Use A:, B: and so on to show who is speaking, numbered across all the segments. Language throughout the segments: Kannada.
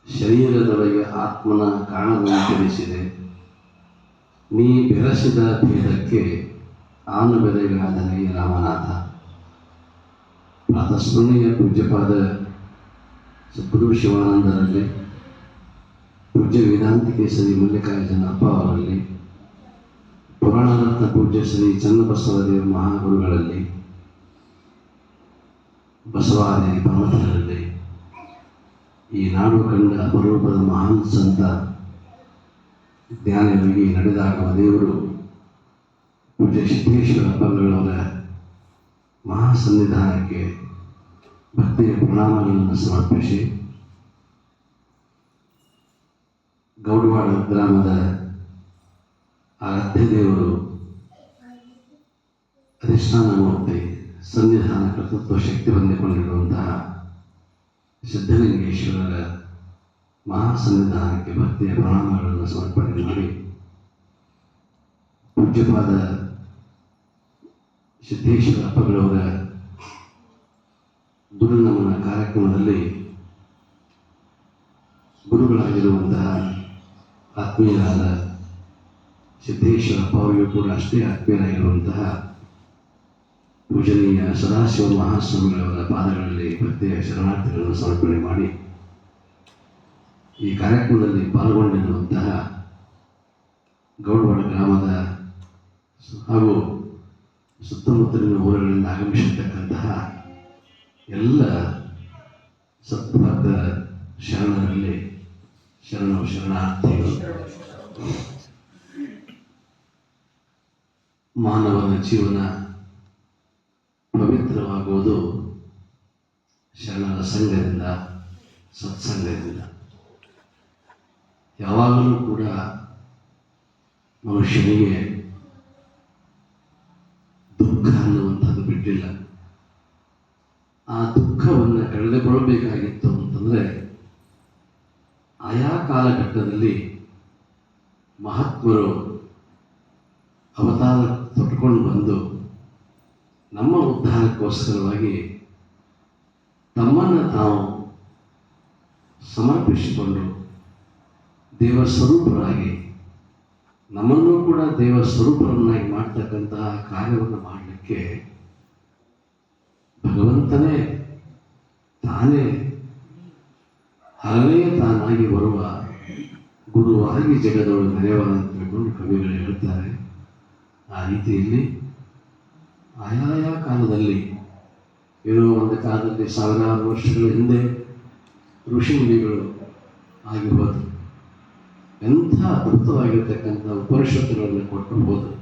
A: ಶರೀರದೊಳಗೆ ಆತ್ಮನ ಕಾಣದಂತಿರಿಸಿದೆ. ನೀ ಬೆರೆಸಿದ ಭೇದಕ್ಕೆ ಆನು ಬೆಲೆಗಾದನೇ ರಾಮನಾಥ. ಪ್ರಾತಸ್ಮರಣೀಯ ಪೂಜ್ಯಪಾದ ಸದ್ಗುರು ಶಿವಾನಂದರಲ್ಲಿ, ಪೂಜ್ಯ ವೇದಾಂತಿಕೇಸರಿ ಮಲ್ಲಿಕಾರ್ಜುನ ಅಪ್ಪ ಅವರಲ್ಲಿ, ಪುರಾಣರತ್ನ ಪೂಜ್ಯ ಶ್ರೀ ಚನ್ನಬಸವದೇವ ಮಹಾಗುರುಗಳಲ್ಲಿ, ಬಸವಾದಿ ಪರ್ವತರಲ್ಲಿ, ಈ ನಾಡು ಕಂಡ ಅಪರೂಪದ ಮಹಾನ್ ಸಂತ ಜ್ಞಾನಿಗಳಿಗೆ ನಡೆದಾಡುವ ದೇವರು ಪೂಜ್ಯ ಸಿದ್ದೇಶ್ವರ ಅಪ್ಪಗಳವರ ಮಹಾಸನ್ನಿಧಾನಕ್ಕೆ ಭಕ್ತಿಯ ಪ್ರಣಾಮಗಳನ್ನು ಸಮರ್ಪಿಸಿ, ಗೌಡವಾಡ ಗ್ರಾಮದ ಆರಾಧ್ಯ ದೇವರು ಅಧಿಷ್ಠಾನ ಮೂರ್ತಿ ಸನ್ನಿಧಾನ ಕರ್ತೃತ್ವ ಶಕ್ತಿ ಹೊಂದಿಕೊಂಡಿರುವಂತಹ ಸಿದ್ಧಲಿಂಗೇಶ್ವರರ ಮಹಾಸನ್ನಿಧಾನಕ್ಕೆ ಭಕ್ತಿಯ ಪ್ರಣಾಮಗಳನ್ನು ಸಮರ್ಪಣೆ ಮಾಡಿ, ಪೂಜ್ಯಪಾದ ಸಿದ್ದೇಶ್ವರ ಅಪ್ಪಗಳವರ ಗುರುನಮನ ಕಾರ್ಯಕ್ರಮದಲ್ಲಿ ಗುರುಗಳಾಗಿರುವಂತಹ ಆತ್ಮೀಯರಾದ ಸಿದ್ದೇಶ್ವರ ಅಪ್ಪ ಅವರಿಗೂ ಕೂಡ ಅಷ್ಟೇ ಆತ್ಮೀಯರಾಗಿರುವಂತಹ ಪೂಜನೀಯ ಸದಾಶಿವ ಮಹಾಸ್ವಾಮಿಗಳವರ ಪಾದಗಳಲ್ಲಿ ಭಕ್ತಿಯ ಶರಣಾರ್ಥಿಗಳನ್ನು ಸಮರ್ಪಣೆ ಮಾಡಿ, ಈ ಕಾರ್ಯಕ್ರಮದಲ್ಲಿ ಪಾಲ್ಗೊಂಡಿರುವಂತಹ ಗೌಡವಾಡ ಗ್ರಾಮದ ಹಾಗೂ ಸುತ್ತಮುತ್ತಲಿನ ಊರುಗಳಿಂದ ಆಗಮಿಸಿರ್ತಕ್ಕಂತಹ ಎಲ್ಲ ಸತ್ಭಕ್ತ ಶರಣರಲ್ಲಿ ಶರಣಾರ್ಥಿಗಳು. ಮಾನವನ ಜೀವನ ಪವಿತ್ರವಾಗುವುದು ಶರಣರ ಸಂಘದಿಂದ, ಸತ್ಸಂಗದಿಂದ. ಯಾವಾಗಲೂ ಕೂಡ ಮನುಷ್ಯನಿಗೆ ದುಃಖ ಅನ್ನುವಂಥದ್ದು ಬಿಟ್ಟಿಲ್ಲ. ಆ ದುಃಖವನ್ನು ಕಳೆದುಕೊಳ್ಳಬೇಕಾಗಿತ್ತು ಅಂತಂದರೆ ಆಯಾ ಕಾಲಘಟ್ಟದಲ್ಲಿ ಮಹಾತ್ಮರು ಅವತಾರ ತೊಟ್ಕೊಂಡು ಬಂದು ನಮ್ಮ ಉದ್ಧಾರಕ್ಕೋಸ್ಕರವಾಗಿ ತಮ್ಮನ್ನು ತಾವು ಸಮರ್ಪಿಸಿಕೊಂಡು ದೇವ ಸ್ವರೂಪರಾಗಿ ನಮ್ಮನ್ನು ಕೂಡ ದೇವ ಸ್ವರೂಪರನ್ನಾಗಿ ಮಾಡ್ತಕ್ಕಂತಹ ಕಾರ್ಯವನ್ನು ಮಾಡಲಿಕ್ಕೆ ಭಗವಂತನೇ ತಾನೇ ಹರನೇ ತಾನಾಗಿ ಬರುವ ಗುರುವಾಗಿ ಜಗದೊಳಗೆ ನೆರೆವ ಅಂತ ತಿಳ್ಕೊಂಡು ಕವಿಗಳು ಹೇಳ್ತಾರೆ. ಆ ರೀತಿಯಲ್ಲಿ ಆಯಾಯ ಕಾಲದಲ್ಲಿ ಏನೋ ಒಂದು ಕಾಲದಲ್ಲಿ ಸಾವಿರಾರು ವರ್ಷಗಳ ಹಿಂದೆ ಋಷಿಮುನಿಗಳು ಆಗಿ ಹೋದರು. ಎಂಥ ಅದ್ಭುತವಾಗಿರ್ತಕ್ಕಂಥ ಉಪನಿಷತ್ತುಗಳನ್ನು ಕೊಟ್ಟು ಹೋದರು.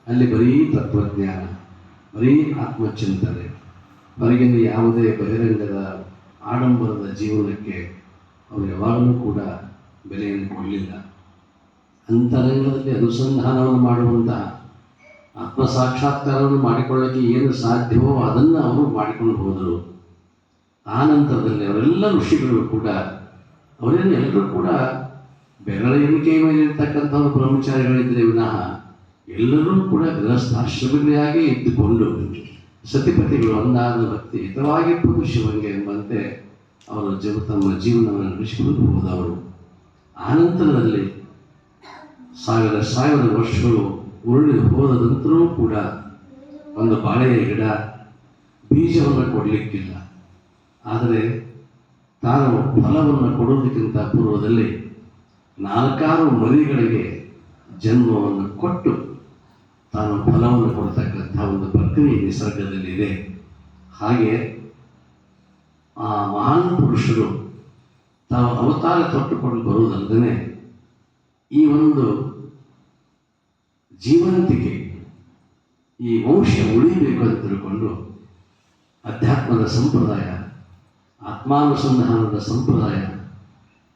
A: ಅಲ್ಲಿ ಬರೀ ತತ್ವಜ್ಞಾನ, ಬರೀ ಆತ್ಮಚಿಂತನೆ, ಹೊರಗಿನ ಯಾವುದೇ ಬಹಿರಂಗದ ಆಡಂಬರದ ಜೀವನಕ್ಕೆ ಅವರು ಯಾವಾಗಲೂ ಕೂಡ ಬೆಲೆಯನ್ನು ಕೊಡಲಿಲ್ಲ. ಅಂತರಂಗದಲ್ಲಿ ಅನುಸಂಧಾನವನ್ನು ಮಾಡುವಂತಹ ಆತ್ಮ ಸಾಕ್ಷಾತ್ಕಾರವನ್ನು ಮಾಡಿಕೊಳ್ಳೋಕ್ಕೆ ಏನು ಸಾಧ್ಯವೋ ಅದನ್ನು ಅವರು ಮಾಡಿಕೊಂಡು ಹೋದರು. ಆ ನಂತರದಲ್ಲಿ ಅವರೆಲ್ಲ ಋಷಿಗಳು ಕೂಡ ಅವರೇನು ಎಲ್ಲರೂ ಕೂಡ ಬೆರಳ ಎಣಿಕೆಯ ಮೇಲೆ ಇರ್ತಕ್ಕಂಥವ್ರು ಬ್ರಹ್ಮಚಾರಿಗಳಿದ್ದರೆ ವಿನಃ ಎಲ್ಲರೂ ಕೂಡ ಗೃಹಸ್ಥಾಶ್ರಮಿಗಳಾಗಿ ಇದ್ದುಕೊಂಡು ಸತಿಪತಿಗಳು ಒಂದಾದ ಭಕ್ತಿ ಹಿತವಾಗಿ ಶಿವಂಗೆ ಎಂಬಂತೆ ಅವರು ತಮ್ಮ ಜೀವನವನ್ನು ನಡೆಸಿಕೊಂಡು ಹೋದವರು. ಆನಂತರದಲ್ಲಿ ಸಾವಿರ ವರ್ಷಗಳು ಉರುಳಿ ಹೋದ ನಂತರವೂ ಕೂಡ ಒಂದು ಬಾಳೆಯ ಗಿಡ ಬೀಜವನ್ನು ಕೊಡಲಿಕ್ಕಿಲ್ಲ. ಆದರೆ ತಾನು ಫಲವನ್ನು ಕೊಡುವುದಕ್ಕಿಂತ ಪೂರ್ವದಲ್ಲಿ 4 ಮರಿಗಳಿಗೆ ಜನ್ಮವನ್ನು ಕೊಟ್ಟು ತಾನು ಫಲವನ್ನು ಕೊಡ್ತಕ್ಕಂಥ ಒಂದು ಪ್ರಕ್ರಿಯೆ ನಿಸರ್ಗದಲ್ಲಿದೆ. ಹಾಗೆ ಆ ಮಹಾನ್ ಪುರುಷರು ತಾವು ಅವತಾರ ತೊಟ್ಟುಕೊಂಡು ಬರುವುದಲ್ಲದೆ ಈ ಒಂದು ಜೀವಂತಿಕೆ, ಈ ವಂಶ ಉಳಿಬೇಕು ಅಂತ ತಿಳ್ಕೊಂಡು ಅಧ್ಯಾತ್ಮದ ಸಂಪ್ರದಾಯ, ಆತ್ಮಾನುಸಂಧಾನದ ಸಂಪ್ರದಾಯ,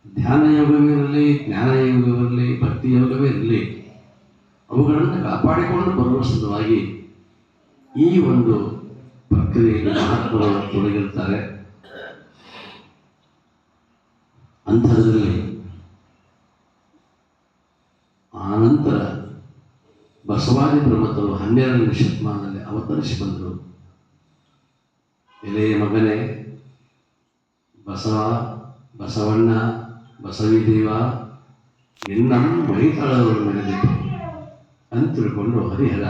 A: ಧ್ಯಾನ ಯೋಗವಿರಲಿ, ಜ್ಞಾನಯೋಗವಿರಲಿ, ಭಕ್ತಿ ಯೋಗವೇ ಇರಲಿ, ಅವುಗಳನ್ನು ಕಾಪಾಡಿಕೊಂಡು ಬರುವ ಸಲುವಾಗಿ ಈ ಒಂದು ಪ್ರಕ್ರಿಯೆಯಲ್ಲಿ ಮಹಾತ್ಮರು ತೊಡಗಿರ್ತಾರೆ. ಅಂಥದ್ರಲ್ಲಿ ಆನಂತರ ಬಸವಾದಿ ಪ್ರಮತರು 12ನೇ ಶತಮಾನದಲ್ಲಿ ಅವತರಿಸಿ ಬಂದರು. ಎಲೆಯ ಮಗನೇ ಬಸವ ಬಸವಣ್ಣ ಬಸವಿದೇವ ಎನ್ನಂ ಮೈತಳವರು ಮೆರೆದಿತು ಅಂತ ತಿಳ್ಕೊಂಡು ಹರಿಹರ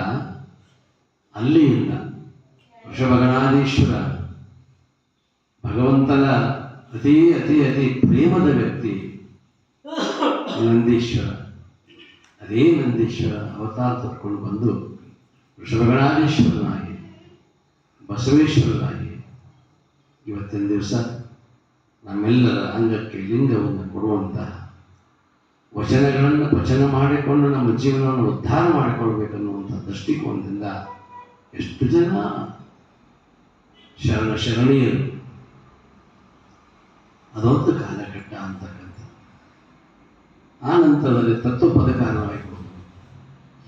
A: ಅಲ್ಲಿಯಿಂದ ವೃಷಭಗಣಾಧೀಶ್ವರ ಭಗವಂತನ ಅತಿ ಅತಿ ಅತಿ ಪ್ರೇಮದ ವ್ಯಕ್ತಿ ನಂದೀಶ್ವರ. ಅದೇ ನಂದೀಶ್ವರ ಅವತಾರ ತಕ್ಕೊಂಡು ಬಂದು ವೃಷಭಗಣಾಧೀಶ್ವರನಾಗಿ ಬಸವೇಶ್ವರನಾಗಿ ಇವತ್ತಿನ ದಿವಸ ನಮ್ಮೆಲ್ಲರ ಅಂಗಕ್ಕೆ ಲಿಂಗವನ್ನು ಕೊಡುವಂತಹ ವಚನ ಮಾಡಿಕೊಂಡು ನಮ್ಮ ಜೀವನವನ್ನು ಉದ್ಧಾರ ಮಾಡಿಕೊಳ್ಬೇಕನ್ನುವಂಥ ದೃಷ್ಟಿಕೋನದಿಂದ ಎಷ್ಟು ಜನ ಶರಣೀಯರು. ಅದೊಂದು ಕಾಲಘಟ್ಟ ಅಂತಕ್ಕಂಥ. ಆ ನಂತರದಲ್ಲಿ ತತ್ವಪದಕಾರರಾಗಿರ್ಬೋದು.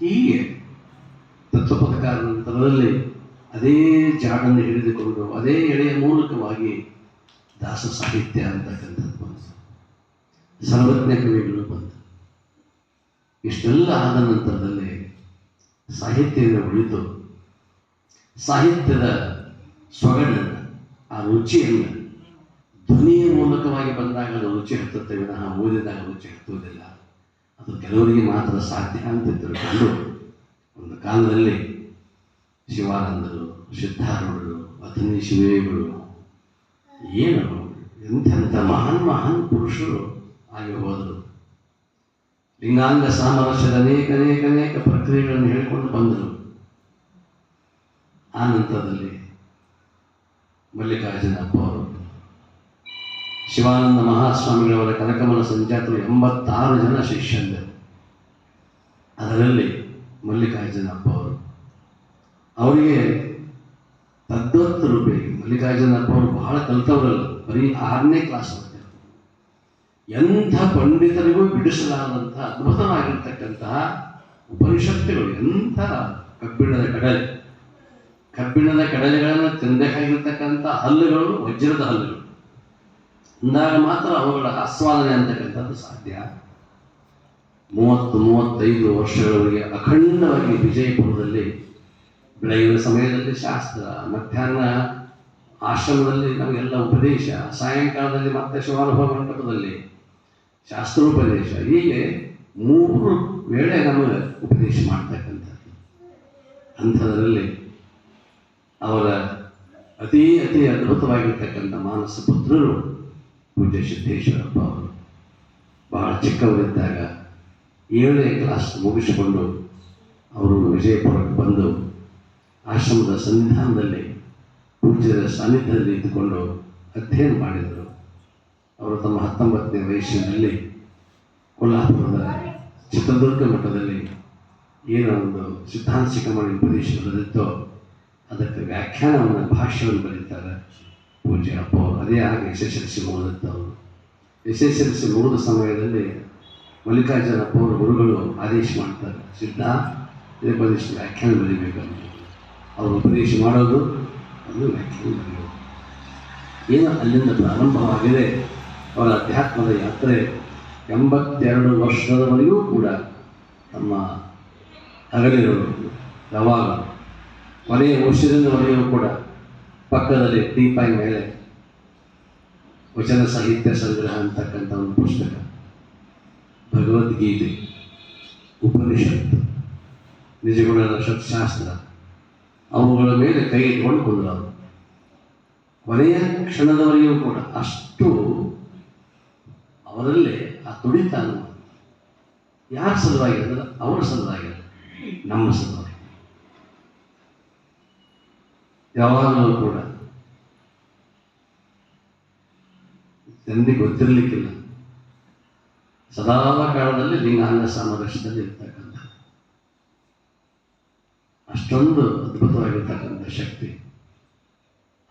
A: ಹೀಗೆ ತತ್ವಪದಕಾರ ನಂತರದಲ್ಲಿ ಅದೇ ಜಾಡನ್ನು ಹಿಡಿದುಕೊಂಡು ಅದೇ ಎಳೆಯ ಮೂಲಕವಾಗಿ ದಾಸ ಸಾಹಿತ್ಯ ಅಂತಕ್ಕಂಥದ್ದು ಬಂತು, ಸರ್ವಜ್ಞ ಕವಿಗಳು ಬಂತು. ಇಷ್ಟೆಲ್ಲ ಆದ ನಂತರದಲ್ಲಿ ಸಾಹಿತ್ಯವನ್ನು ಉಳಿದು ಸಾಹಿತ್ಯದ ಸೊಗಡನ್ನು, ಆ ರುಚಿಯನ್ನು ಧ್ವನಿಯ ಮೂಲಕವಾಗಿ ಬಂದಾಗ ಅದು ರುಚಿ ಹತ್ತುತ್ತೆ ವಿನಃ ಓದಿದಾಗ ರುಚಿ ಹತ್ತುವುದಿಲ್ಲ. ಅದು ಕೆಲವರಿಗೆ ಮಾತ್ರ ಸಾಧ್ಯ ಅಂತ ತಿಳ್ಕೊಂಡು ಒಂದು ಕಾಲದಲ್ಲಿ ಶಿವಾನಂದರು, ಸಿದ್ಧಾರೂಢರು, ಅಥಣಿ ಶಿವೇಗಳು, ಏನು ಎಂಥೆಂಥ ಮಹಾನ್ ಪುರುಷರು ಆಗಿ ಹೋದರು. ಲಿಂಗಾಂಗ ಸಾಮರಸ್ಯದ ಅನೇಕ ಪ್ರಕ್ರಿಯೆಗಳನ್ನು ಹೇಳಿಕೊಂಡು ಬಂದರು. ಆ ನಂತರದಲ್ಲಿ ಮಲ್ಲಿಕಾರ್ಜುನಪ್ಪ ಅವರು, ಶಿವಾನಂದ ಮಹಾಸ್ವಾಮಿಗಳವರ ಕನಕಮಲ ಸಂಜಾತರು 86 ಜನ ಶಿಷ್ಯಂದರು. ಅದರಲ್ಲಿ ಮಲ್ಲಿಕಾರ್ಜುನಪ್ಪ ಅವರು, ಅವರಿಗೆ ತದ್ವತ್ತು ರೂಪಿ. ಮಲ್ಲಿಕಾರ್ಜುನಪ್ಪ ಅವರು ಬಹಳ ಕಲಿತವರಲ್ಲ, ಬರೀ 6ನೇ ಕ್ಲಾಸ್ ಓದ್ತಾರೆ. ಎಂಥ ಪಂಡಿತರಿಗೂ ಬಿಡಿಸಲಾದಂತಹ ಅದ್ಭುತವಾಗಿರ್ತಕ್ಕಂತಹ ಉಪನಿಷತ್ತುಗಳು, ಎಂಥ ಕಬ್ಬಿಣದ ಕಡಲೆಗಳನ್ನು ತಿನ್ನಬೇಕಾಗಿರ್ತಕ್ಕಂಥ ಹಲ್ಲುಗಳು ವಜ್ರದ ಹಲ್ಲುಗಳು ಅಂದಾಗ ಮಾತ್ರ ಅವುಗಳ ಆಸ್ವಾದನೆ ಅಂತಕ್ಕಂಥದ್ದು ಸಾಧ್ಯ. 30-35 ವರ್ಷಗಳವರೆಗೆ ಅಖಂಡವಾಗಿ ವಿಜಯಪುರದಲ್ಲಿ ಬೆಳಗಿನ ಸಮಯದಲ್ಲಿ ಶಾಸ್ತ್ರ, ಮಧ್ಯಾಹ್ನ ಆಶ್ರಮದಲ್ಲಿ ನಮಗೆಲ್ಲ ಉಪದೇಶ, ಸಾಯಂಕಾಲದಲ್ಲಿ ಮತ್ತೆ ಶಿವಾನುಭವ ಮಂಟಪದಲ್ಲಿ ಶಾಸ್ತ್ರೋಪದೇಶ, ಹೀಗೆ 3 ವೇಳೆ ನಮಗೆ ಉಪದೇಶ ಮಾಡ್ತಕ್ಕಂಥದ್ದು. ಅಂಥದ್ರಲ್ಲಿ ಅವರ ಅತಿ ಅದ್ಭುತವಾಗಿರ್ತಕ್ಕಂಥ ಮಾನಸ ಪುತ್ರರು ಪೂಜ್ಯ ಸಿದ್ದೇಶ್ವರಪ್ಪ ಅವರು. ಬಹಳ ಚಿಕ್ಕವರಿದ್ದಾಗ 7ನೇ ಕ್ಲಾಸ್ ಮುಗಿಸಿಕೊಂಡು ಅವರು ವಿಜಯಪುರಕ್ಕೆ ಬಂದು ಆಶ್ರಮದ ಸನ್ನಿಧಾನದಲ್ಲಿ ಪೂಜ್ಯರ ಸಾನ್ನಿಧ್ಯದಲ್ಲಿ ಇದ್ದುಕೊಂಡು ಅಧ್ಯಯನ ಮಾಡಿದರು. ಅವರು ತಮ್ಮ 19ನೇ ವಯಸ್ಸಿನಲ್ಲಿ ಕೊಲ್ಹಾಪುರದ ಚಿತ್ರದುರ್ಗ ಮಠದಲ್ಲಿ ಏನೋ ಒಂದು ಸಿದ್ಧಾಂತ ಶಿಖಾಮಣಿ ಉಪದೇಶ ಬರೆದಿತ್ತೋ ಅದಕ್ಕೆ ವ್ಯಾಖ್ಯಾನವನ್ನು, ಭಾಷ್ಯವನ್ನು ಬರೀತಾರೆ ಪೂಜ್ಯ ಅಪ್ಪ ಅವರು. ಅದೇ ಹಾಗೆ SSLC ಮುಗಿದವರು. SSLC ಮುಗಿದ ಸಮಯದಲ್ಲಿ ಮಲ್ಲಿಕಾರ್ಜುನಪ್ಪ ಅವರು ಗುರುಗಳು ಆದೇಶ ಮಾಡ್ತಾರೆ, ಇದಕ್ಕೆ ಬಂದಿಷ್ಟು ವ್ಯಾಖ್ಯಾನ ಬರೀಬೇಕಂತ. ಅವರು ಉಪದೇಶ ಮಾಡೋದು, ಅದು ವ್ಯಾಖ್ಯಾನ ಬರೆಯೋದು. ಏನು ಅಲ್ಲಿಂದ ಪ್ರಾರಂಭವಾಗಿದೆ ಅವರ ಅಧ್ಯಾತ್ಮದ ಯಾತ್ರೆ. 82 ವರ್ಷದವರೆಗೂ ಕೂಡ ತಮ್ಮ ಹಗಲಿರೋರು ಯಾವಾಗ ಕೊನೆಯ ವರ್ಷದಿಂದವರೆಗೂ ಕೂಡ ಪಕ್ಕದಲ್ಲಿ ಟೀಪಾಯಿ ಮೇಲೆ ವಚನ ಸಾಹಿತ್ಯ ಸಂಗ್ರಹ ಅಂತಕ್ಕಂಥ ಒಂದು ಪುಸ್ತಕ, ಭಗವದ್ಗೀತೆ, ಉಪನಿಷತ್ತು, ನಿಜಗುಣದ ಶಸ್ತ್ರಾಸ್ತ್ರ, ಅವುಗಳ ಮೇಲೆ ಕೈ ಇಟ್ಕೊಂಡು ಕುಂದ್ರು. ಕೊನೆಯ ಕ್ಷಣದವರೆಗೂ ಕೂಡ ಅಷ್ಟು ಅವರಲ್ಲಿ ಆ ತುಡಿತ ಯಾರ ಸಲುವಾಗಿರೋದಿಲ್ಲ, ಅವರ ಸಲುವಾಗಿಲ್ಲ, ನಮ್ಮ ಸಲುವಾಗಿ. ಯಾವಾಗಲೂ ಕೂಡ ಜನರಿಗೆ ಗೊತ್ತಿರಲಿಕ್ಕಿಲ್ಲ, ಸದಾ ಕಾಲದಲ್ಲಿ ಲಿಂಗಾಂಗ ಸಾಮರಸ್ಯದಲ್ಲಿ ಇರ್ತಕ್ಕಂಥ ಅಷ್ಟೊಂದು ಅದ್ಭುತವಾಗಿರ್ತಕ್ಕಂಥ ಶಕ್ತಿ.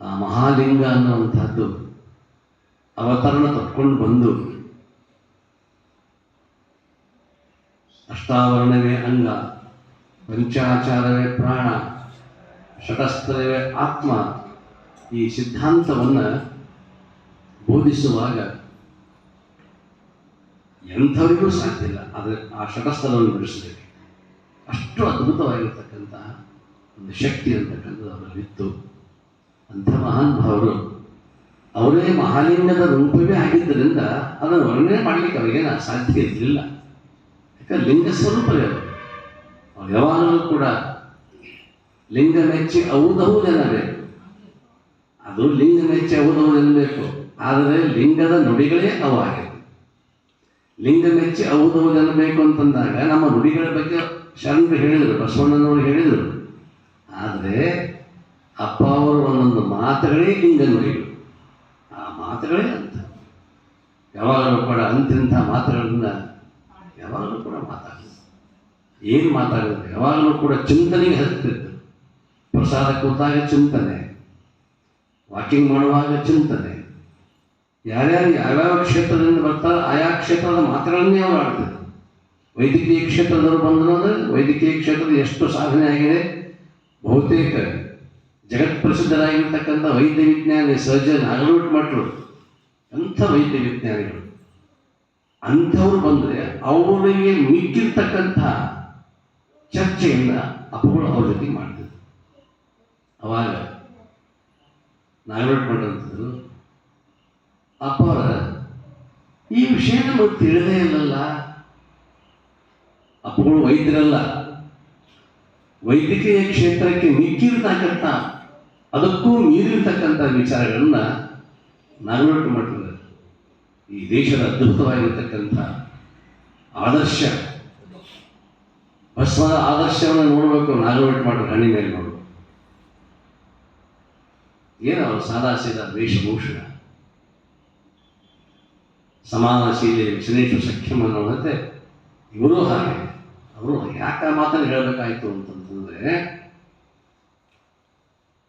A: ಆ ಮಹಾಲಿಂಗ ಅನ್ನುವಂಥದ್ದು ಅವತರಣ ತಕ್ಕೊಂಡು ಬಂದು ಅಷ್ಟಾವರಣವೇ ಅಂಗ, ಪಂಚಾಚಾರವೇ ಪ್ರಾಣ, ಷಟಸ್ಥರವೇ ಆತ್ಮ, ಈ ಸಿದ್ಧಾಂತವನ್ನು ಬೋಧಿಸುವಾಗ ಎಂಥವರಿಗೂ ಸಾಧ್ಯ ಇಲ್ಲ ಆದರೆ ಆ ಷಟಸ್ಥಲವನ್ನು ಬಿಡಿಸಬೇಕು. ಅಷ್ಟು ಅದ್ಭುತವಾಗಿರ್ತಕ್ಕಂಥ ಒಂದು ಶಕ್ತಿ ಅಂತಕ್ಕಂಥದ್ದು ಅವರಲ್ಲಿತ್ತು. ಅಂಥ ಮಹಾನ್ ಭಾವರು ಅವರೇ ಮಹಾಲಿಂಗದ ರೂಪವೇ ಆಗಿದ್ದರಿಂದ ಅದನ್ನು ವರ್ಣನೆ ಮಾಡಲಿಕ್ಕೆ ಅವರಿಗೇನು ಸಾಧ್ಯ ಇರಲಿಲ್ಲ. ಯಾಕಂದ್ರೆ ಲಿಂಗ ಸ್ವರೂಪವೇ ಅವ್ರು ಯಾವಾಗಲೂ ಕೂಡ ಲಿಂಗ ಮೆಚ್ಚಿ ಔದೌದೆನ್ನಬೇಕು. ಅದು ಲಿಂಗ ಮೆಚ್ಚಿ ಔದೌದೆನ್ನಬೇಕು, ಆದರೆ ಲಿಂಗದ ನುಡಿಗಳೇ ಅವು ಆಗಿದೆ. ಲಿಂಗ ಮೆಚ್ಚಿ ಔದೌದೆನ್ನಬೇಕು ಅಂತಂದಾಗ ನಮ್ಮ ನುಡಿಗಳ ಬಗ್ಗೆ ಶರಣರು ಹೇಳಿದರು, ಬಸವಣ್ಣನವರು ಹೇಳಿದರು. ಆದರೆ ಅಪ್ಪ ಅವರು ಒಂದೊಂದು ಮಾತುಗಳೇ ಲಿಂಗ ನುಡಿಗಳು. ಆ ಮಾತುಗಳೇ ಅಂತ ಯಾವಾಗಲೂ ಕೂಡ ಅಂತಿಂಥ ಮಾತುಗಳಿಂದ ಯಾವಾಗಲೂ ಕೂಡ ಮಾತಾಡಿದ್ರು. ಏನು ಮಾತಾಡಿದ್ರು? ಯಾವಾಗಲೂ ಕೂಡ ಚಿಂತನೆಗೆ ಹತ್ತಿತ್ತು. ಪ್ರಸಾದ ಕೂತಾಗ ಚಿಂತನೆ, ವಾಕಿಂಗ್ ಮಾಡುವಾಗ ಚಿಂತನೆ, ಯಾರ್ಯಾರು ಯಾವ್ಯಾವ ಕ್ಷೇತ್ರದಿಂದ ಬರ್ತಾರೆ ಆಯಾ ಕ್ಷೇತ್ರದ ಮಾತುಗಳನ್ನೇ ಅವರು ಆಡ್ತಿದ್ರು. ವೈದ್ಯಕೀಯ ಕ್ಷೇತ್ರದವರು ಬಂದರೆ ವೈದ್ಯಕೀಯ ಕ್ಷೇತ್ರದ ಎಷ್ಟು ಸಾಧನೆ ಆಗಿದೆ. ಬಹುತೇಕ ಜಗತ್ಪ್ರಸಿದ್ಧರಾಗಿರ್ತಕ್ಕಂಥ ವೈದ್ಯ ವಿಜ್ಞಾನಿ ಸರ್ಜನ್ ನಾಗಲೂಟ್ ಮಠರು ಅಂಥ ವೈದ್ಯ ವಿಜ್ಞಾನಿಗಳು. ಅಂಥವ್ರು ಬಂದರೆ ಅವರಿಗೆ ಮಿಕ್ಕಿರ್ತಕ್ಕಂಥ ಚರ್ಚೆಯಿಂದ ಅಪ್ಪಗಳು ಅವ್ರ ಜೊತೆಗೆ ಮಾಡ್ತಿದ್ರು. ಅವಾಗ ನಾಗಲೂಟ್ ಮಠ ಅಂತಿದ್ರು, ಅಪ್ಪ ಅವರ ಈ ವಿಷಯ ನಮಗೆ ತಿಳಿದೇ ಇಲ್ಲಲ್ಲ. ಅಪ್ಪಗಳು ವೈದ್ಯರಲ್ಲ, ವೈದ್ಯಕೀಯ ಕ್ಷೇತ್ರಕ್ಕೆ ಮಿಕ್ಕಿರ್ತಕ್ಕಂಥ ಅದಕ್ಕೂ ಮೀರಿರ್ತಕ್ಕಂಥ ವಿಚಾರಗಳನ್ನ ನಾಗಲೋಟ ಮಾಡ್ತಾರೆ. ಈ ದೇಶದ ಅದ್ಭುತವಾಗಿರ್ತಕ್ಕಂಥ ಆದರ್ಶ ಬಸವನ ಆದರ್ಶವನ್ನು ನೋಡಬೇಕು. ನಾಗಲೋಟ ಮಾಡ್ತಾರೆ ಹಣ್ಣಿ ಮೇಲೆ ನೋಡು. ಏನು ಅವರು ಸಾದಾಸೀದ ವೇಷಭೂಷಣ, ಸಮಾನಶೀಲೆ ವಿಶ್ಲೇಷ ಸಖ್ಯಂ ಅನ್ನೋದಂತೆ ಇವರು ಹಾಗೆ. ಅವರು ಯಾಕೆ ಮಾತನ್ನು ಹೇಳಬೇಕಾಯ್ತು ಅಂತಂತಂದ್ರೆ,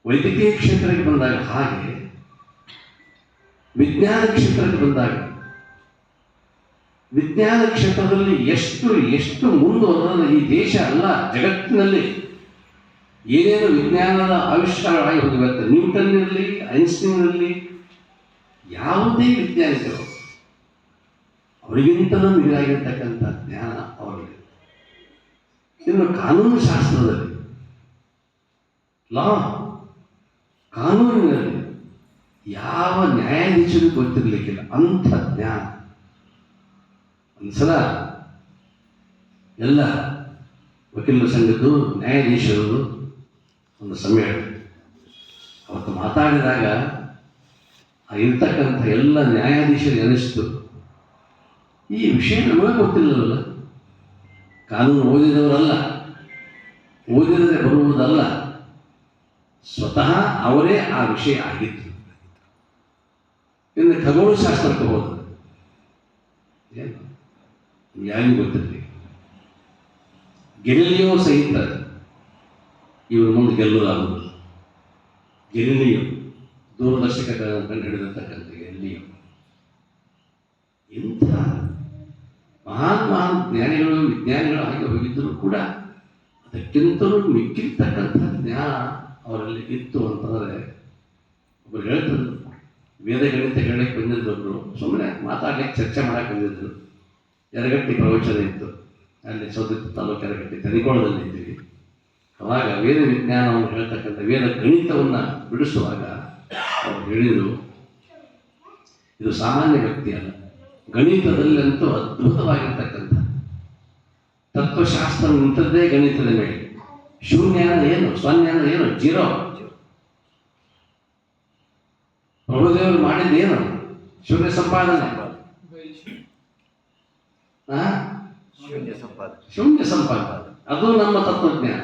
A: ವೈದ್ಯಕೀಯ ಕ್ಷೇತ್ರಕ್ಕೆ ಬಂದಾಗ ಹಾಗೆ, ವಿಜ್ಞಾನ ಕ್ಷೇತ್ರಕ್ಕೆ ಬಂದಾಗ ವಿಜ್ಞಾನ ಕ್ಷೇತ್ರದಲ್ಲಿ ಎಷ್ಟು ಎಷ್ಟು ಮುಂದುವರೆದ ಈ ದೇಶ ಅಲ್ಲ, ಜಗತ್ತಿನಲ್ಲಿ ಏನೇನು ವಿಜ್ಞಾನದ ಆವಿಷ್ಕಾರವಾಗಿ ಹೋಗಿರುತ್ತೆ. ನ್ಯೂಟನ್ ಇರಲಿ, ಐನ್ಸ್ಟೀನ್ ಇರಲಿ, ಯಾವುದೇ ವಿಜ್ಞಾನಿಗಳು ಅವರಿಗಿಂತಲೂ ಮಿಗಿಲಾಗಿರ್ತಕ್ಕಂಥ ಜ್ಞಾನ ಅವರಿಗೆ. ಇನ್ನು ಕಾನೂನು ಶಾಸ್ತ್ರದಲ್ಲಿ, ಲಾ ಕಾನೂನಿನಲ್ಲಿ ಯಾವ ನ್ಯಾಯಾಧೀಶರು ಗೊತ್ತಿರಲಿಕ್ಕಿಲ್ಲ ಅಂಥ ಜ್ಞಾನ. ಒಂದ್ಸಲ ಎಲ್ಲ ವಕೀಲರ ಸಂಘದ್ದು ನ್ಯಾಯಾಧೀಶರು ಒಂದು ಸಮ್ಮೇಳನ, ಅವತ್ತು ಮಾತಾಡಿದಾಗ ಇರ್ತಕ್ಕಂಥ ಎಲ್ಲ ನ್ಯಾಯಾಧೀಶರಿಗೆ ಅನಿಸ್ತು, ಈ ವಿಷಯ ನಮಗೆ ಗೊತ್ತಿಲ್ಲವಲ್ಲ. ಕಾನೂನು ಓದಿದವರಲ್ಲ, ಓದಿರದೆ ಬರುವುದಲ್ಲ, ಸ್ವತಃ ಅವರೇ ಆ ವಿಷಯ ಆಗಿತ್ತು. ಇನ್ನು ಖಗೋಳಶಾಸ್ತ್ರಕ್ಕೆ ಹೋದರು, ಏನು ಯಾರಿಗೂ ಗೊತ್ತಿರಲಿ. ಗೆಲಿಲಿಯೋ ಸಹಿತ ಇವರು ಮುಂದೆ ಗೆಲ್ಲುವುದಾಗುವುದು. ಗೆಲಿಲಿಯೋ ದೂರದರ್ಶಕ ಕಂಡು ಹಿಡಿದಿರ್ತಕ್ಕಂಥ ಗೆಲಿಲಿಯೋ ಇಂಥ ಮಹಾನ್ ಜ್ಞಾನಿಗಳು ವಿಜ್ಞಾನಿಗಳು ಆಗಿ ಹೋಗಿದ್ದರೂ ಕೂಡ ಅದಕ್ಕಿಂತಲೂ ಮಿಕ್ಕಿರ್ತಕ್ಕಂಥ ಜ್ಞಾನ ಅವರಲ್ಲಿ ಇತ್ತು ಅಂತಂದರೆ, ಒಬ್ಬರು ಹೇಳ್ತಿದ್ರು, ವೇದ ಗಣಿತ ಹೇಳಕ್ಕೆ ಬಂದಿದ್ದೊಬ್ರು ಸುಮ್ಮನೆ ಮಾತಾಡ್ಲಿಕ್ಕೆ ಚರ್ಚೆ ಮಾಡಕ್ಕೆ ಬಂದಿದ್ರು. ಯರಗಟ್ಟಿ ಪ್ರವಚನ ಇತ್ತು, ಅಲ್ಲಿ ಸೌದತ್ತಿ ತಾಲೂಕು ಯರಗಟ್ಟಿ ತನಿಕೋಳದಲ್ಲಿ ಇದ್ದೀವಿ. ಅವಾಗ ವೇದ ವಿಜ್ಞಾನವನ್ನು ಹೇಳ್ತಕ್ಕಂಥ ವೇದ ಗಣಿತವನ್ನು ಬಿಡಿಸುವಾಗ ಅವರು ಹೇಳಿದರು, ಇದು ಸಾಮಾನ್ಯ ವ್ಯಕ್ತಿ ಅಲ್ಲ, ಗಣಿತದಲ್ಲಂತೂ ಅದ್ಭುತವಾಗಿರ್ತಕ್ಕಂಥ ತತ್ವಶಾಸ್ತ್ರ ನಿಂತದ್ದೇ ಗಣಿತದ ಮೇಲೆ. ಶೂನ್ಯ ಅಂದ್ರೆ ಏನು, ಸೊನ್ನೆ ಅಂದ್ರೆ ಏನು, ಜೀರೋ. ಪ್ರಭುದೇವರು ಮಾಡಿದ್ದೇನು, ಶೂನ್ಯ ಸಂಪಾದನೆ, ಶೂನ್ಯ ಸಂಪಾದನೆ. ಅದು ನಮ್ಮ ತತ್ವಜ್ಞಾನ,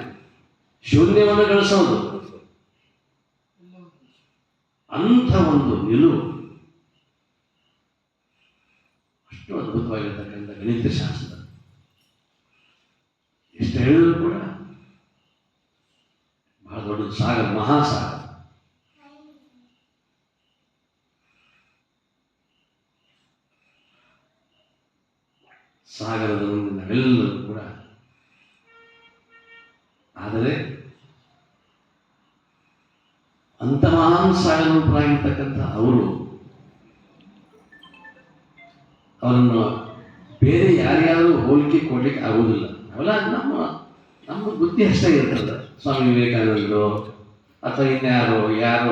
A: ಶೂನ್ಯವನ್ನು ಗಳಿಸೋದು. ಅಂಥ ಒಂದು ನಿಲುವು, ಅಷ್ಟು ಅದ್ಭುತವಾಗಿರ್ತಕ್ಕಂಥ ಗಣಿತ ಶಾಸ್ತ್ರ. ಎಷ್ಟು ಹೇಳಿದ್ರು ಕೂಡ ಬಹಳ ದೊಡ್ಡದು ಸಾಗರ, ಮಹಾಸಾಗರ. ಸಾಗರದ ಮುಂದೆ ನಾವೆಲ್ಲರೂ ಕೂಡ. ಆದರೆ ಅಂಥ ಮಹಾನ್ ಸಾಗರೂಪರಾಗಿರ್ತಕ್ಕಂಥ ಅವರನ್ನು ಬೇರೆ ಯಾರ್ಯಾರು ಹೋಲಿಕೆ ಕೊಡ್ಲಿಕ್ಕೆ ಆಗುವುದಿಲ್ಲ. ಅವೆಲ್ಲ ನಮ್ಮ ಬುದ್ಧಿ ಅಷ್ಟೇ ಇರ್ತದೆ. ಸ್ವಾಮಿ ವಿವೇಕಾನಂದರು ಅಥವಾ ಇನ್ಯಾರೋ ಯಾರೋ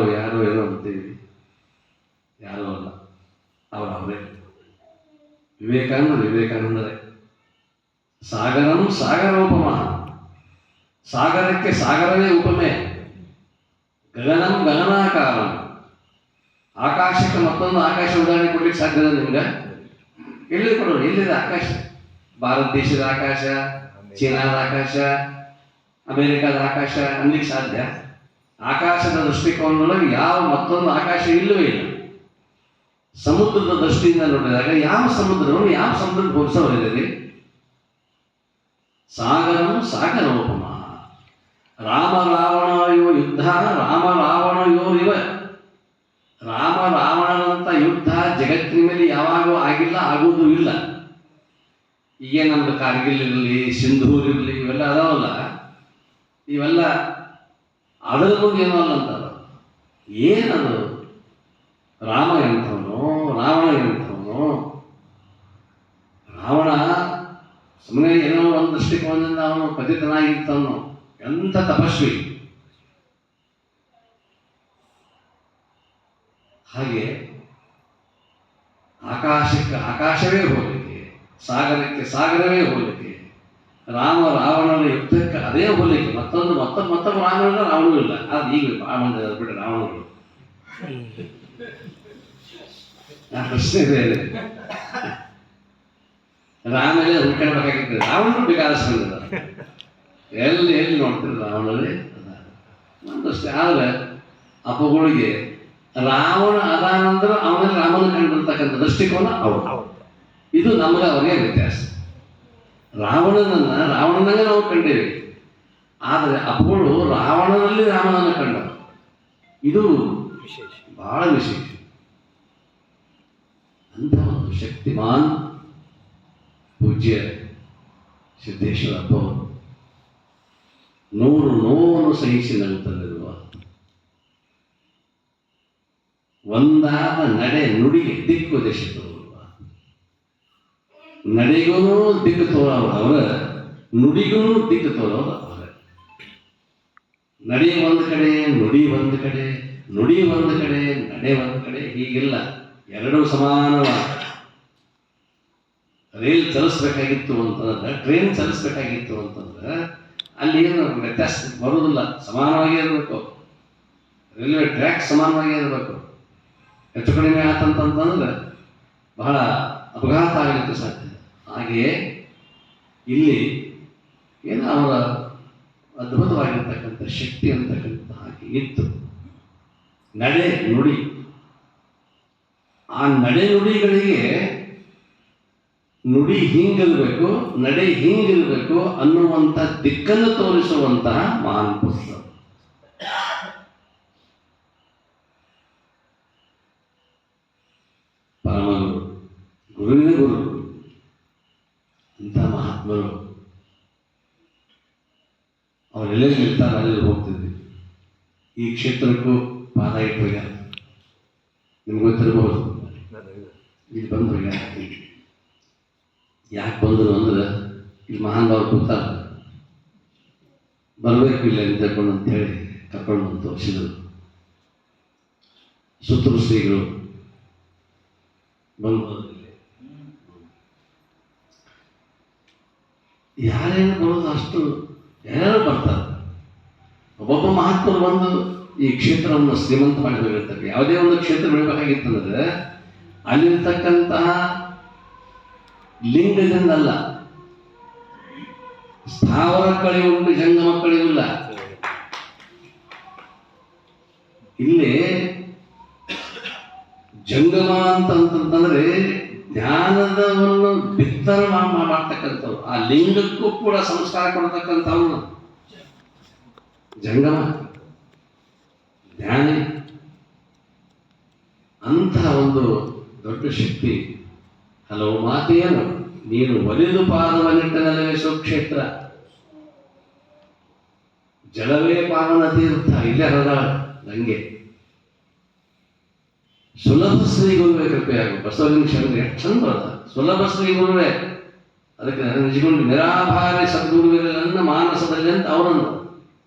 A: ಏನೋ ಅಂತೀವಿ. ಯಾರೂ ಅಲ್ಲ, ಅವರೇ. ವಿವೇಕಾನಂದರೇ. ಸಾಗರಂ ಸಾಗರೋಪಮ, ಸಾಗರಕ್ಕೆ ಸಾಗರವೇ ಉಪಮೆ. ಗಗನಂ ಗಗನಾಕಾರಂ, ಆಕಾಶಕ್ಕೆ ಮತ್ತೊಂದು ಆಕಾಶ ಉದಾಹರಣೆ ಕೊಡ್ಲಿಕ್ಕೆ ಸಾಧ್ಯದ ನಿಮ್ಗೆ? ಎಲ್ಲಿ ಕೊಡೋದು? ಎಲ್ಲಿದೆ ಆಕಾಶ? ಭಾರತ ದೇಶದ ಆಕಾಶ, ಚೀನಾದ ಆಕಾಶ, ಅಮೆರಿಕದ ಆಕಾಶ ಅನ್ಲಿಕ್ಕೆ ಸಾಧ್ಯ? ಆಕಾಶದ ದೃಷ್ಟಿಕೋನದೊಳಗೆ ಯಾವ ಮತ್ತೊಂದು ಆಕಾಶ ಇಲ್ಲವೇ ಇಲ್ಲ. ಸಮುದ್ರದ ದೃಷ್ಟಿಯಿಂದ ನೋಡಿದಾಗ ಯಾವ ಸಮುದ್ರವನ್ನು ಯಾವ ಸಮುದ್ರಕ್ಕೆ ಹೋಲಿಸೋರಿದೆ? ಸಾಗರಂ ಸಾಗರೋಪಮ. ರಾಮ ರಾವಣಯೋ ಯುದ್ಧ, ರಾಮ ರಾವಣಯೋರಿವ. ರಾಮ ರಾವಣನಂತ ಯುದ್ಧ ಜಗತ್ತಿನ ಮೇಲೆ ಯಾವಾಗೂ ಆಗಿಲ್ಲ, ಆಗುವುದೂ ಇಲ್ಲ. ಈಗ ನಮ್ದು ಕಾರ್ಗಿಲ್ ಇರಲಿ, ಸಿಂಧೂರ್ ಇರಲಿ, ಇವೆಲ್ಲ ಅದಾವಲ್ಲ, ಇವೆಲ್ಲ ಅದರ ಮುಂದೆ ಏನೋ ಅಲ್ಲ ಅಂತಾರ. ಏನದು? ರಾಮ ಎಂಥವನು, ರಾವಣ ಎಂಥವನು. ರಾವಣ ಸುಮ್ಮನೆ ಏನೋ ಒಂದು ದೃಷ್ಟಿಕೋನದಿಂದ ಅವನು ಪತಿತನಾಗಿರ್ತವನು, ಎಂಥ ತಪಸ್ವಿ. ಹಾಗೆ ಆಕಾಶಕ್ಕೆ ಆಕಾಶವೇ ಹೋಲಿಕೆ, ಸಾಗರಕ್ಕೆ ಸಾಗರವೇ ಹೋಲಿಕೆ, ರಾಮ ರಾವಣನ ಯುದ್ಧಕ್ಕೆ ಅದೇ ಹೋಲಿಕೆ. ಮತ್ತೊಬ್ಬ ರಾಮನಿಲ್ಲ, ರಾವಣೂ ಇಲ್ಲ. ಅದು ಈಗ ಭಾಳ ಮಂದಿ ಬಿಟ್ಟರೆ ರಾವಣಗಳು. ಪ್ರಶ್ನೆ ಬೇರೆ. ರಾಮನೇ ಹುಡ್ಕೊಳ್ಬೇಕಾಗಿತ್ತು, ರಾವಣರು ಬೇಕಾದಷ್ಟು ಎಲ್ಲಿ ನೋಡ್ತೀರಿ ರಾವಣರೇ ಒಂದಷ್ಟೇ. ಆದರೆ ಅಪ್ಪಗಳಿಗೆ ರಾವಣ ಅದಾನಂದ್ರೆ ಅವನಲ್ಲಿ ರಾಮನ ಕಂಡಿರ್ತಕ್ಕಂಥ ದೃಷ್ಟಿಕೋನ ಅವರು. ಇದು ನಮಗೆ ಅವರಿಗೆ ವ್ಯತ್ಯಾಸ. ರಾವಣನಂಗೆ ನಾವು ಕಂಡೇವೆ, ಆದರೆ ಅಪ್ಪಗಳು ರಾವಣನಲ್ಲಿ ರಾಮನನ್ನು ಕಂಡರು. ಇದು ಬಹಳ ವಿಶೇಷ. ಅಂತ ಒಂದು ಶಕ್ತಿಮಾನ್ ಪೂಜ್ಯ ಸಿದ್ದೇಶ್ವರಪ್ಪ ನೂರು ನೋವನ್ನು ಸಹಿಸಿ ನಗುತ್ತಲಿರುವ ಒಂದಾದ ನಡೆ ನುಡಿಗೆ ದಿಕ್ಕು ದೇಶ ತೋರುವ, ನಡೆಗೂ ದಿಕ್ಕು ತೋರವರು ಅವರ, ನುಡಿಗೂ ದಿಕ್ಕು ತೋರವರು ಅವರ. ನಡೆ ಒಂದು ಕಡೆ, ನುಡಿ ಒಂದು ಕಡೆ, ನುಡಿ ಒಂದು ಕಡೆ, ನಡೆ ಒಂದು ಕಡೆ, ಹೀಗಿಲ್ಲ, ಎರಡೂ ಸಮಾನವಾಗಿ. ರೈಲ್ ಚಲಿಸ್ಬೇಕಾಗಿತ್ತು ಅಂತಂದ್ರೆ, ಟ್ರೈನ್ ಚಲಿಸ್ಬೇಕಾಗಿತ್ತು ಅಂತಂದ್ರೆ ಅಲ್ಲಿ ಏನು ವ್ಯತ್ಯಾಸ ಬರುವುದಿಲ್ಲ, ಸಮಾನವಾಗಿ ಇರಬೇಕು. ರೈಲ್ವೆ ಟ್ರ್ಯಾಕ್ ಸಮಾನವಾಗಿ ಇರಬೇಕು. ಹೆಚ್ಚು ಕಡಿಮೆ ಆತಂತಂದ್ರೆ ಬಹಳ ಅಪಘಾತ ಆಗಲಿಕ್ಕೆ ಸಾಧ್ಯ. ಹಾಗೆಯೇ ಇಲ್ಲಿ ಏನು ಅವರ ಅದ್ಭುತವಾಗಿರ್ತಕ್ಕಂಥ ಶಕ್ತಿ ಅಂತಕ್ಕಂಥ ಹಾಗೆ ಇತ್ತು. ನಡೆ ನುಡಿ, ಆ ನಡೆ ನುಡಿಗಳಿಗೆ ನುಡಿ ಹಿಂಗಿರ್ಬೇಕು, ನಡೆ ಹಿಂಗಿರ್ಬೇಕು ಅನ್ನುವಂಥ ದಿಕ್ಕನ್ನು ತೋರಿಸುವಂತಹ ಮಹಾನ್ ಪುರುಷ. ಪರಮಗುರು, ಗುರುವಿನ ಗುರು ಅಂತ ಮಹಾತ್ಮರು ಅವರೆಲ್ಲೇ ಇರ್ತಾರೆ, ಅಲ್ಲಿ ಹೋಗ್ತಿದ್ವಿ. ಈ ಕ್ಷೇತ್ರಕ್ಕೂ ಪಾದ ಇಟ್ಟು ಹೋಗ್ಯಾರ, ನಿಮ್ಗೆ ಗೊತ್ತಿರಬಹುದು. ಇಲ್ಲಿ ಬಂದು ಹೋಗ್ಯಾರ. ಯಾಕೆ ಬಂದರು ಅಂದ್ರೆ ಇಲ್ಲಿ ಮಹಾನ್ ಭಾವ ಕೂತಾರ, ಬರಬೇಕು ಇಲ್ಲ ಅಂತ ತಿಳ್ಕೊಂಡು ಅಂತೇಳಿ ಕರ್ಕೊಂಡು ಬಂದು ತೋರಿಸಿದರು. ಸುತ್ತೂರು ಶ್ರೀಗಳು ಬಂದು ಯಾರೇನು ಬರೋದು ಅಷ್ಟು ಯಾರು ಬರ್ತಾರೆ. ಒಬ್ಬೊಬ್ಬ ಮಹಾತ್ಮರು ಬಂದು ಈ ಕ್ಷೇತ್ರವನ್ನು ಶ್ರೀಮಂತ ಮಾಡಿ ಹೋಗಿರ್ತಾರೆ. ಯಾವುದೇ ಒಂದು ಕ್ಷೇತ್ರ ಬೆಳಬೇಕಾಗಿತ್ತಂದ್ರೆ ಅಲ್ಲಿರ್ತಕ್ಕಂತಹ ಲಿಂಗದಿಂದಲ್ಲ, ಸ್ಥಾವರ ಕಳೆಯುಂಟು ಜಂಗಮ ಕಳೆಯುವುದಿಲ್ಲ. ಇಲ್ಲಿ ಜಂಗಮ ಅಂತಂತಂದ್ರೆ ಜ್ಞಾನದವನ್ನು ಬಿತ್ತರ ಮಾಡ್ತಕ್ಕಂಥವ್ರು, ಆ ಲಿಂಗಕ್ಕೂ ಕೂಡ ಸಂಸ್ಕಾರ ಕೊಡ್ತಕ್ಕಂಥವ್ರು ಜಂಗಮ ಜ್ಞಾನಿ. ಅಂತಹ ಒಂದು ದೊಡ್ಡ ಶಕ್ತಿ. ಹಲವು ಮಾತೆಯನ್ನು ನೀನು ಒಲಿದು ಪಾದವನ್ನಿಟ್ಟನಲ್ಲವೇ ಸುಕ್ಷೇತ್ರ, ಜಲವೇ ಪಾವನ ತೀರ್ಥ. ಇಲ್ಲೇ ಹರದಾಳ ನಂಗೆ ಸುಲಭ ಶ್ರೀ ಗುರುವೇ ಕೃಪೆಯಾಗು. ಬಸವಲಿಂಗ ಶರಣರು ಎಷ್ಟು ಚಂದ ಅದ, ಸುಲಭ ಶ್ರೀ ಗುರುವೇ. ಅದಕ್ಕೆ ನಿಜಗೊಂಡು ನಿರಾಭಾರಿ ಸದ್ಗುರುವಿನ ನನ್ನ ಮಾನಸದಲ್ಲಿ ಅಂತ ಅವರನ್ನು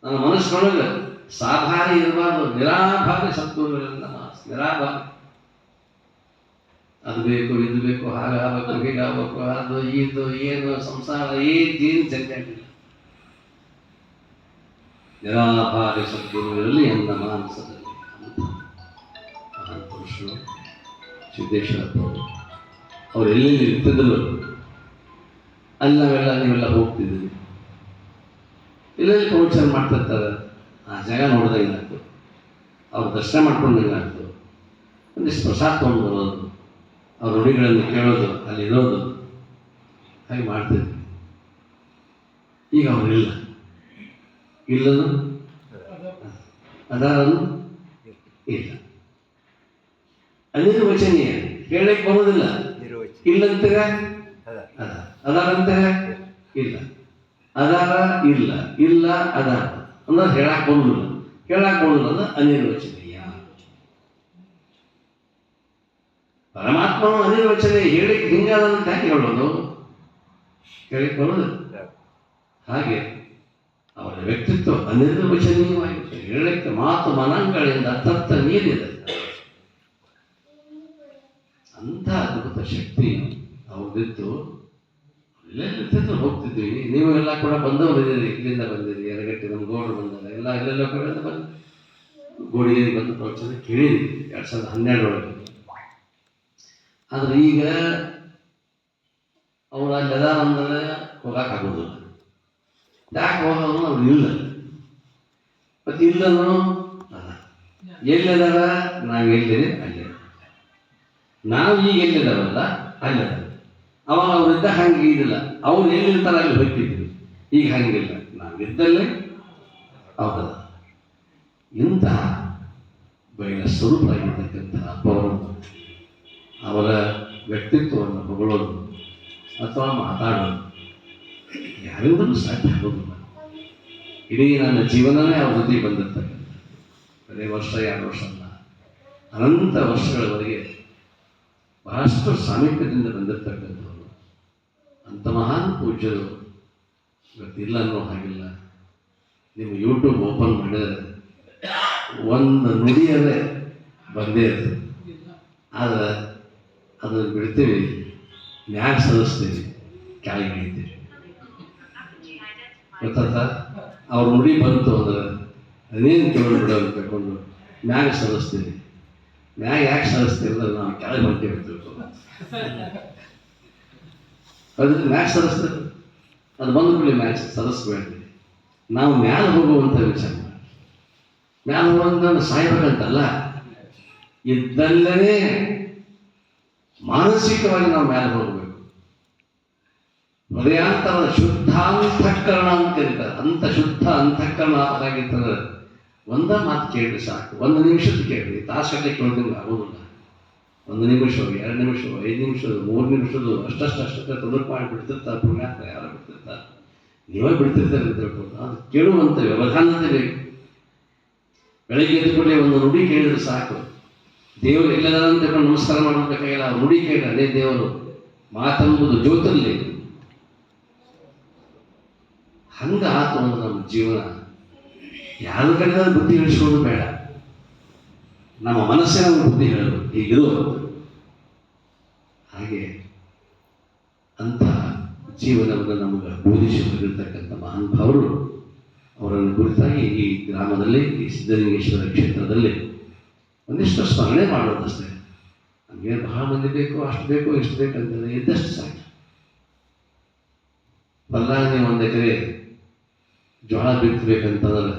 A: ನನ್ನ ಮನಸ್ಸಿನೊಳಗೆ ಸಾಧಾರಿ ಇರಬಾರ್ದು. ನಿರಾಭಾರಿ ಸದ್ಗುರುವಿನ ಮಾನಸ, ನಿರಾಭಾರಿ ಅದು ಬೇಕು ಇದು ಬೇಕು ಹಾಗಾಗಬೇಕು ಹೀಗಾಗಬೇಕು ಅದು ಇದು ಏನು ಸಂಸಾರ ಏನು ಚಿಂತೆ ಆಗಿಲ್ಲ. ನಿರಾಭಾರಿ ಸದ್ಗುರುವಿರಲಿ ಎಂದ ಮಾನಸದಲ್ಲಿ ಅಂತ ಮಹಾನ್ ಪುರುಷರು ಸಿದ್ದೇಶ್ವರಪ್ಪ ಅವರು ಎಲ್ಲೆಲ್ಲಿ ಇರ್ತಿದ್ರು ಅಲ್ಲಿ ನೀವೆಲ್ಲ ಹೋಗ್ತಿದ್ವಿ. ಎಲ್ಲೆಲ್ಲಿ ಪ್ರವಚನ ಮಾಡ್ತಿರ್ತಾರೆ ಆ ಜಾಗ ನೋಡಿದಂಗಾಯ್ತು, ಅವ್ರ ದರ್ಶನ ಮಾಡ್ಕೊಂಡಂಗಾಯ್ತು, ಒಂದಿಷ್ಟು ಪ್ರಸಾದ ತೊಗೊಂಡು ಬರೋದು, ಅವ್ರ ನುಡಿಗಳನ್ನು ಕೇಳೋದು, ಅಲ್ಲಿ ಇರೋದು, ಹಾಗೆ ಮಾಡ್ತಿದ್ವಿ. ಈಗ ಅವರಿಲ್ಲ, ಇಲ್ಲನು ಅದಾರನು ಇಲ್ಲ. ಅನಿರ್ವಚನೀಯ, ಹೇಳಕ್ಕೆ ಬರೋದಿಲ್ಲ. ಇಲ್ಲಂತೀರ ಅದಾರಂತೀರ ಇಲ್ಲ, ಅದಾರ ಇಲ್ಲ, ಇಲ್ಲ ಅದಾರ ಅಂದ್ರೆ ಹೇಳಕ್ ಬರುದಿಲ್ಲ. ಹೇಳಕ್ ಬರುದಿಲ್ಲ ಅಂದ್ರೆ ಅನಿರ್ವಚನೀಯ. ಪರಮಾತ್ಮನು ಅನಿರ್ವಚನೀಯ, ಹೇಳಿಕ್ ಹಿಂಗಾದಂತ ಯಾಕೆ ಹೇಳೋದು? ಹೇಳಿಕ್ ಬರೋದಿಲ್ಲ. ಹಾಗೆ ಅವರ ವ್ಯಕ್ತಿತ್ವ ಅನಿರ್ವಚನೀಯವಾಗಿತ್ತು. ಹೇಳಕ್ಕೆ ಮಾತು ಮನಾಂಗಳಿಂದ ಅರ್ಥರ್ಥ ಮೀರಿದೆ. ಅಂಥ ಅದ್ಭುತ ಶಕ್ತಿ ಅವ್ರದಿತ್ತು. ಎಲ್ಲೆಲ್ಲಿರ್ತಿದ್ರು ಹೋಗ್ತಿದ್ವಿ. ನೀವು ಎಲ್ಲ ಕೂಡ ಬಂದವರಿದ್ದೀರಿ, ಇಲ್ಲಿಂದ ಬಂದಿರಿ, ಎರಗಟ್ಟಿ ನಮ್ಮ ಗೌಡರು ಬಂದರೆ ಎಲ್ಲ ಎಲ್ಲೆಲ್ಲ ಕಡೆಯಿಂದ ಬಂದು ಗೋಡಿಗೆ ಬಂದು ಪ್ರವಚನ ಕೇಳಿದ್ವಿ 2012 ಒಳಗೆ. ಆದರೆ ಈಗ ಅವ್ರು ಅಲ್ಲಿ ಅದಾರ ಅಂದರೆ ಹೋಗೋಕ್ಕಾಗೋದಿಲ್ಲ. ಯಾಕೆ ಹೋಗೋದು? ಅವ್ರು ಇಲ್ಲ. ಮತ್ತು ಇಲ್ಲನು ಎಲ್ಲದಾರ, ನಾವು ಎಲ್ಲಿದೆ ಅಲ್ಲೇ. ನಾವು ಈಗ ಎಲ್ಲಿದ್ದಾವಲ್ಲ ಅಲ್ಲ. ಅವಾಗ ಅವ್ರಿದ್ದ ಹಂಗೆ ಇದಿಲ್ಲ. ಅವ್ರು ಎಲ್ಲಿರ್ತಾರೆ ಅಲ್ಲಿ ಹೋಗ್ತಿದ್ವಿ. ಈಗ ಹಂಗಿಲ್ಲ, ನಾವಿದ್ದಲ್ಲೇ ಹೌದಲ್ಲ. ಇಂತಹ ಬಯಲ ಸ್ವರೂಪ ಆಗಿರ್ತಕ್ಕಂಥ ಅಪ್ಪವರು ಅವರ ವ್ಯಕ್ತಿತ್ವವನ್ನು ಹೊಗಳೋದು ಅಥವಾ ಮಾತಾಡೋದು ಯಾರಿಂದಲೂ ಸಾಧ್ಯ ಆಗೋದಿಲ್ಲ. ಇಡೀ ನನ್ನ ಜೀವನವೇ ಅವ್ರ ಜೊತೆಗೆ ಬಂದಿರ್ತಕ್ಕಂಥ, ಬರೀ ವರ್ಷ 2 ವರ್ಷ ಅಲ್ಲ, ಅನಂತ ವರ್ಷಗಳವರೆಗೆ ಬಹಳಷ್ಟು ಸಾಮೀಪ್ಯದಿಂದ ಬಂದಿರತಕ್ಕಂಥವ್ರು. ಅಂಥ ಮಹಾನ್ ಪೂಜ್ಯರು ಇವತ್ತಿಲ್ಲ ಅನ್ನೋ ಹಾಗಿಲ್ಲ. ನಿಮ್ಮ ಯೂಟ್ಯೂಬ್ ಓಪನ್ ಮಾಡಿದರೆ ಒಂದು ನುಡಿಯದೇ ಬಂದೇ ಇರ್ತದೆ. ಆದರೆ ಅದನ್ನು ಬಿಡ್ತೀವಿ, ಮ್ಯಾಗ ಸರಿಸ್ತೀವಿ, ಕೆಳಗೆ ಹಿಡಿತೀವಿ. ಗೊತ್ತಾತ? ಅವ್ರ ನುಡಿ ಬಂತು ಅಂದ್ರೆ ಅದೇನು ಕೇಳ್ಬಿಡೋ ಅಂತ ತಿಳ್ಕೊಂಡು ಮ್ಯಾಗ ಸರಿಸ್ತೀವಿ. ಮ್ಯಾಗ ಯಾಕೆ ಸರಿಸ್ತೀವಿ ಅಂದ್ರೆ ನಾವು ಕೆಳಗೆ ಹೊಂಟೇವೆ ತಿಳ್ಕೊ. ಅದಕ್ಕೆ ಮ್ಯಾಗ ಸರಿಸ್ತೀವಿ, ಅದು ಬಂದು ಬಿಡಿ ಮ್ಯಾಗ ಸರಿಸ್ಬೇಡ್ರಿ. ನಾವು ಮ್ಯಾಲ ಹೋಗುವಂಥ ವಿಚಾರ, ಮ್ಯಾಲ ಹೋಗುವಂಥ ಸಾಯ್ಬೇಕಂತಲ್ಲ, ಇದ್ದಲ್ಲೇ ಮಾನಸಿಕವಾಗಿ ನಾವು ಮ್ಯಾಲ ಹೋಗಬೇಕು. ಹೃದಯಾಂತರದ ಶುದ್ಧಾಂತಃಕರಣ ಅಂತ ಕರೀತಾರೆ. ಅಂತ ಶುದ್ಧ ಅಂತಃಕರಣ ಆಗಿರ್ತದೆ. ಒಂದ ಮಾತು ಕೇಳ್ರಿ ಸಾಕು. 1 ನಿಮಿಷದ ಕೇಳ್ರಿ, ತಾಸಲ್ಲಿ ಕೇಳೋದಂಗೆ ಆಗೋದಿಲ್ಲ. 1 ನಿಮಿಷ, 2 ನಿಮಿಷ, 5 ನಿಮಿಷದ, 3 ನಿಮಿಷದ್ದು ಅಷ್ಟೇ ತೊಡಕು ಮಾಡಿ ಬಿಡ್ತಿರ್ತಾರೆ. ಪುಣ್ಯಾತ್ಮ ಯಾರು ಬಿಡ್ತಿರ್ತಾರೆ, ನೀವೇ ಬಿಡ್ತಿರ್ತಾರೆ ಅಂತ ತಿಳ್ಕೊಂಡು ಅದು ಕೇಳುವಂಥ ವ್ಯವಧಾನತೆ ಬೇಕು. ಬೆಳಗ್ಗೆ ಎದ್ದು ಕೂಡಲೇ ಒಂದು ನುಡಿ ಕೇಳಿದ್ರೆ ಸಾಕು. ದೇವರು ಎಲ್ಲದಂತ ನಮಸ್ಕಾರ ಮಾಡಬೇಕಾಗಿಲ್ಲ, ಅವ್ರು ನುಡಿ ಕೇಳಿ ಅದೇ ದೇವರು. ಮಾತೆಂಬುದು ಜ್ಯೋತಿರ್ಲಿ. ಹಂಗೆ ಆತು ಅಂದ್ರೆ ನಮ್ಮ ಜೀವನ ಯಾರ ಕಡೆ ಬುದ್ಧಿ ಹೇಳಿಸ್ಕೊಂಡು ಬೇಡ, ನಮ್ಮ ಮನಸ್ಸೇ ನಮ್ಗೆ ಬುದ್ಧಿ ಹೇಳೋದು ಹೀಗಿರೋದು. ಹಾಗೆ ಅಂಥ ಜೀವನವನ್ನು ನಮಗೆ ಬೋಧಿಸಿಕೊಂಡಿರ್ತಕ್ಕಂಥ ಮಹಾನುಭಾವರು ಅವರನ್ನು ಕುರಿತಾಗಿ ಈ ಗ್ರಾಮದಲ್ಲಿ, ಈ ಸಿದ್ಧಲಿಂಗೇಶ್ವರ ಕ್ಷೇತ್ರದಲ್ಲಿ ಒಂದಿಷ್ಟು ಸ್ಮರಣೆ ಮಾಡೋದಷ್ಟೇ. ನಮಗೆ ಬಹಳ ಮಂದಿ ಬೇಕು, ಅಷ್ಟು ಬೇಕು, ಇಷ್ಟು ಬೇಕಂತಂದರೆ ಇದ್ದಷ್ಟು ಸಾಕು. ಬಲ್ಲಾಗಿ 1 ಎಕರೆ ಜೋಳ ಬಿತ್ತಬೇಕಂತಂದ್ರೆ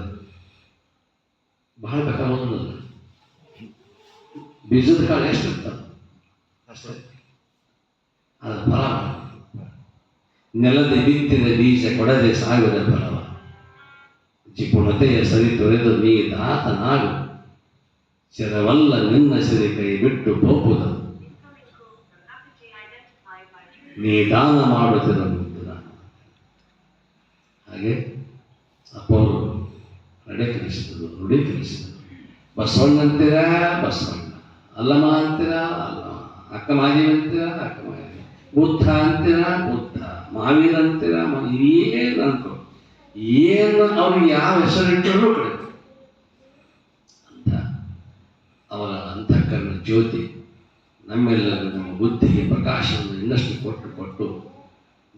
A: ಬಹಳ ಬೇಕಾಗೋದಿಲ್ಲ. ಬೀಜದ ಕಾಳು ಎಷ್ಟು ಇರ್ತಾವೆ ಅಷ್ಟೇ. ಅದರ ಫಲ ನೆಲದ ಬಿತ್ತಿದ ಬೀಜ ಕೊಡದೆ ಸಾವಿರ ಫಲವ. ಜಿಪುಣತೆಯ ಸರಿ ತೊರೆದು ನೀ ದಾತನಾಗು, ಶರವಲ್ಲ ನಿನ್ನ ಸಿರಿ ಕೈ ಬಿಟ್ಟು ಹೋಗುವುದು, ನೀ ದಾನ ಮಾಡುತ್ತಿರ. ಹಾಗೆ ಅಪ್ಪವರು ನಡೆ ಕಲಿಸಿದರು, ನುಡಿ ಕಲಿಸಿದರು. ಬಸವಣ್ಣ ಅಂತೀರ ಬಸವಣ್ಣ, ಅಲ್ಲಮ್ಮ ಅಂತೀರ ಅಲ್ಲಮ್ಮ, ಅಕ್ಕ ಮಾದೇವಿ ಅಂತೀರ ಅಕ್ಕ ಮಾದೇವಿ, ಬುದ್ಧ ಅಂತೀರ ಬುದ್ಧ, ಮಾವೀರ ಅಂತೀರ ಏನು ಅನ್ಕೋ, ಏನು ಅವ್ರಿಗೆ ಯಾವ ಹೆಸರಿಟ್ಟರೂ ಕಡೆ ಅಂತ ಅವರ ಅಂತಃಕರಣ ಜ್ಯೋತಿ ನಮ್ಮೆಲ್ಲರಿಗೂ ನಮ್ಮ ಬುದ್ಧಿಗೆ ಪ್ರಕಾಶವನ್ನು ಇನ್ನಷ್ಟು ಕೊಟ್ಟು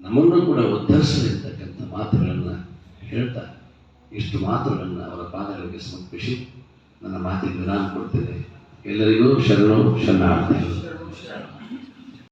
A: ನಮ್ಮನ್ನು ಕೂಡ ಉದ್ಧರಿಸಲಿರ್ತಕ್ಕಂಥ ಮಾತುಗಳನ್ನು ಹೇಳ್ತಾ ಇಷ್ಟು ಮಾತುಗಳನ್ನು ಅವರ ಪಾದಗಳಿಗೆ ಸಮರ್ಪಿಸಿ ನನ್ನ ಮಾತಿಗೆ ವಿರಾಮ ಕೊಡ್ತೇನೆ. ಎಲ್ಲರಿಗೂ ಶರಣು ಶರಣಾರ್ಥಿಗಳು.